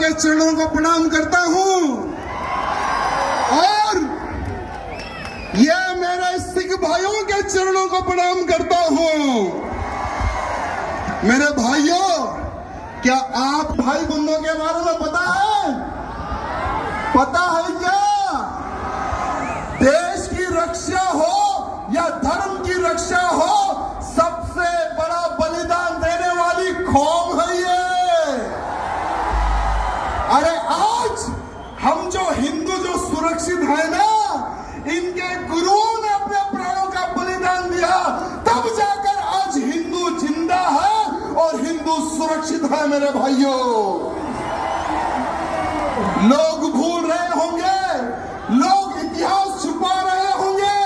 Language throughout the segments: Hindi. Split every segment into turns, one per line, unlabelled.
के चरणों को प्रणाम करता हूं और ये मेरे सिख भाइयों के चरणों को प्रणाम करता हूं। मेरे भाइयों, क्या आप भाई बंधुओं के बारे में पता है? पता है क्या? देश की रक्षा हो या धर्म की रक्षा हो, सबसे बड़ा बलिदान देने वाली कौम है ये। अरे आज हम जो हिंदू जो सुरक्षित है ना, इनके गुरुओं ने अपने प्राणों का बलिदान दिया, तब जाकर आज हिंदू जिंदा है और हिंदू सुरक्षित है। मेरे भाइयों, लोग भूल रहे होंगे, लोग इतिहास छुपा रहे होंगे,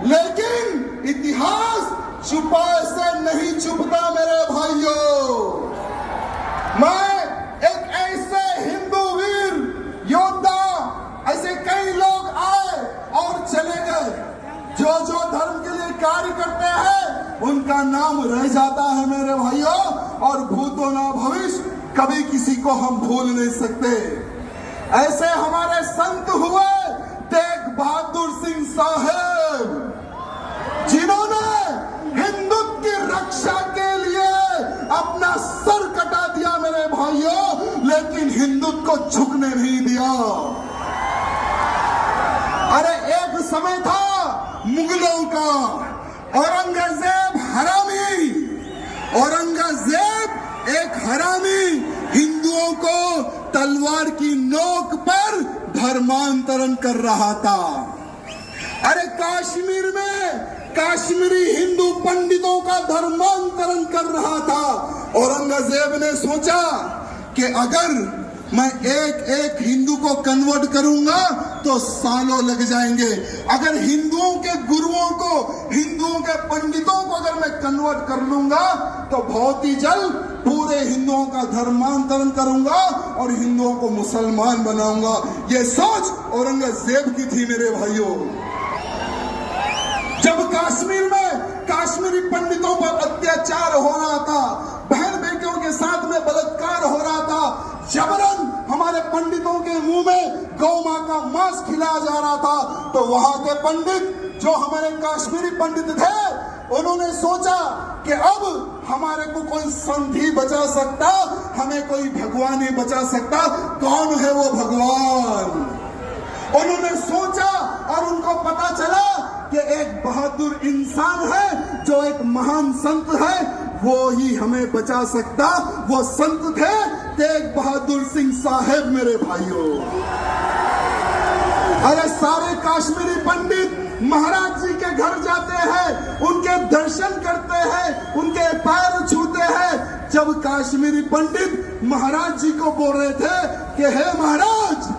लेकिन इतिहास छुपाए से नहीं छुपता। मेरे भाइयों, मैं एक ऐसे हिंदू वीर योद्धा, ऐसे कई लोग आए और चले गए, जो जो धर्म के लिए कार्य करते हैं उनका नाम रह जाता है मेरे भाइयों, और भूतो ना भविष्य कभी किसी को हम भूल नहीं सकते। ऐसे हमारे संत हुए तेग बहादुर सिंह साहब, जिन्होंने हिंदुत्व की रक्षा के लिए अपना सर कटा दिया मेरे भाइयों, लेकिन हिंदुत्व को झुकने नहीं दिया। अरे एक समय था मुगलों का, औरंगजेब हरामी, औरंगजेब एक हरामी हिंदुओं को तलवार की नोक पर धर्मांतरण कर रहा था। अरे कश्मीर में कश्मीरी हिंदू पंडितों का धर्मांतरण कर रहा था। औरंगजेब ने सोचा कि अगर मैं एक एक हिंदू को कन्वर्ट करूंगा तो सालों लग जाएंगे, अगर हिंदुओं के गुरुओं को, हिंदुओं के पंडितों को अगर मैं कन्वर्ट कर लूंगा तो बहुत ही जल्द पूरे हिंदुओं का धर्मांतरण करूंगा और हिंदुओं को मुसलमान बनाऊंगा। ये सोच औरंगजेब की थी मेरे भाइयों। जब कश्मीर में कश्मीरी पंडितों पर अत्याचार हो रहा था, बहन बेटियों के साथ में बलात्कार हो रहा था, जबरन हमारे पंडितों के मुंह में गौ मां का मांस खिलाया जा रहा था, तो वहां के पंडित जो हमारे कश्मीरी पंडित थे, उन्होंने सोचा कि अब हमारे को कोई संत ही बचा सकता, हमें कोई भगवान ही बचा सकता। कौन है वो भगवान? उन्होंने सोचा और उनको पता चला कि एक बहादुर इंसान है, जो एक महान संत है, वो ही हमें बचा सकता। वो संत थे तेग बहादुर सिंह साहब मेरे भाइयों। अरे सारे कश्मीरी पंडित महाराज जी के घर जाते हैं, उनके दर्शन करते हैं, उनके पैर छूते हैं। जब कश्मीरी पंडित महाराज जी को बोल रहे थे कि हे महाराज,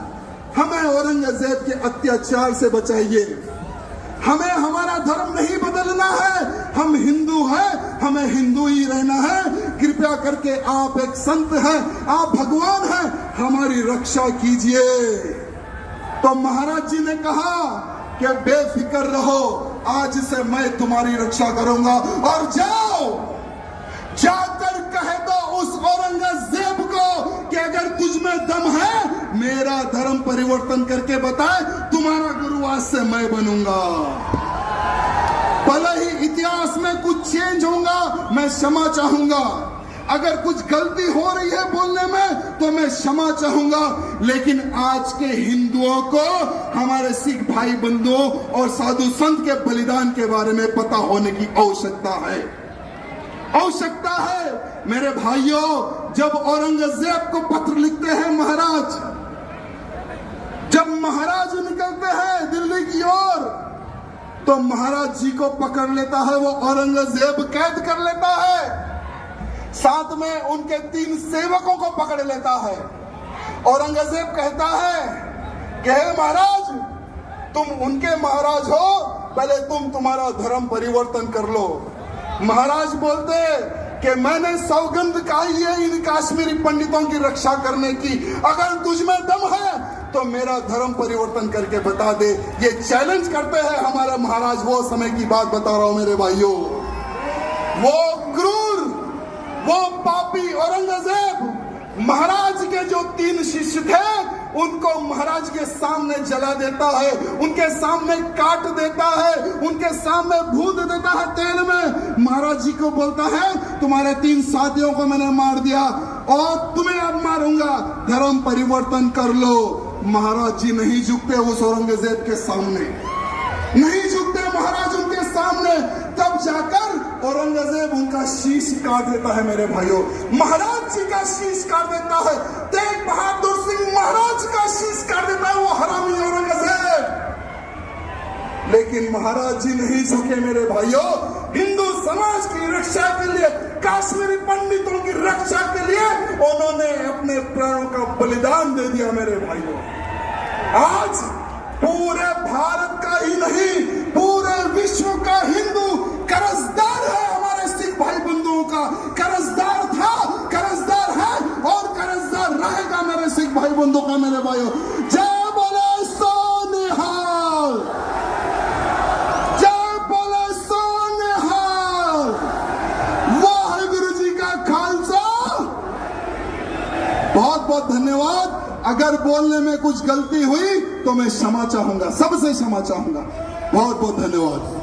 हमें औरंगजेब के अत्याचार से बचाइए, हमें हमारा धर्म नहीं बदलना है, हम हिंदू हैं, हमें हिंदू ही रहना है, कृपया करके आप एक संत हैं, आप भगवान हैं, हमारी रक्षा कीजिए। तो महाराज जी ने कहा कि बेफिक्र रहो, आज से मैं तुम्हारी रक्षा करूंगा, और जाओ जाकर कह दो उस औरंगजेब को कि अगर तुझ में दम है, मेरा धर्म परिवर्तन करके बताए, तुम्हारा गुरु आज से मैं बनूंगा। भले ही इतिहास में कुछ चेंज होगा, मैं क्षमा चाहूंगा। अगर कुछ गलती हो रही है बोलने में तो मैं क्षमा चाहूंगा, लेकिन आज के हिंदुओं को हमारे सिख भाई बंधुओं और साधु संत के बलिदान के बारे में पता होने की आवश्यकता है, आवश्यकता है। मेरे भाइयों, जब औरंगजेब को पत्र लिखते हैं महाराज, जब महाराज निकलते हैं दिल्ली की ओर, तो महाराज जी को पकड़ लेता है वो औरंगजेब, कैद कर लेता है, साथ में उनके 3 सेवकों को पकड़ लेता है। औरंगजेब कहता है कि हे महाराज, तुम उनके महाराज हो, पहले तुम तुम्हारा धर्म परिवर्तन कर लो। महाराज बोलते कि मैंने सौगंध खाई है इन कश्मीरी पंडितों की रक्षा करने की, अगर तुझ में दम है तो मेरा धर्म परिवर्तन करके बता दे। ये चैलेंज करते हैं हमारे महाराज। वो समय की बात बता रहा हूं मेरे भाइयों। वो क्रूर, वो पापी औरंगजेब महाराज के जो 3 शिष्य उनको महाराज के सामने जला देता है, उनके सामने काट देता है, उनके सामने भून देता है तेल में। महाराज जी को बोलता है तुम्हारे 3 साथियों को मैंने मार दिया और तुम्हें अब मारूंगा, धर्म परिवर्तन कर लो। महाराज जी नहीं झुकते उस औरंगजेब के सामने, नहीं झुकते महाराज उनके सामने। तब जाकर औरंगजेब उनका शीश काट देता है मेरे भाइयों, महाराज जी का शीश काट देता है। तेग बहादुर सिंह महाराज का शीश काट देता है वो हरामी औरंगजेब। लेकिन महाराज जी नहीं झुके मेरे भाइयों, हिंदू समाज की रक्षा के लिए, काश्मीरी पंडितों की रक्षा के लिए उन्होंने अपने प्राणों का बलिदान दे दिया मेरे भाइयों। आज पूरे भारत का ही नहीं, पूरे विश्व का हिंदू कर्जदार है हमारे सिख भाई बंधुओं का। कर्जदार था, कर्जदार है और कर्जदार रहेगा मेरे सिख भाई बंधु का मेरे भाइयों। जय बोले सो निहाल, जय बोले सो निहाल। वाहिगुरु जी का खालसा। बहुत बहुत धन्यवाद। अगर बोलने में कुछ गलती हुई तो मैं क्षमा चाहूंगा, सबसे क्षमा चाहूंगा। बहुत बहुत धन्यवाद।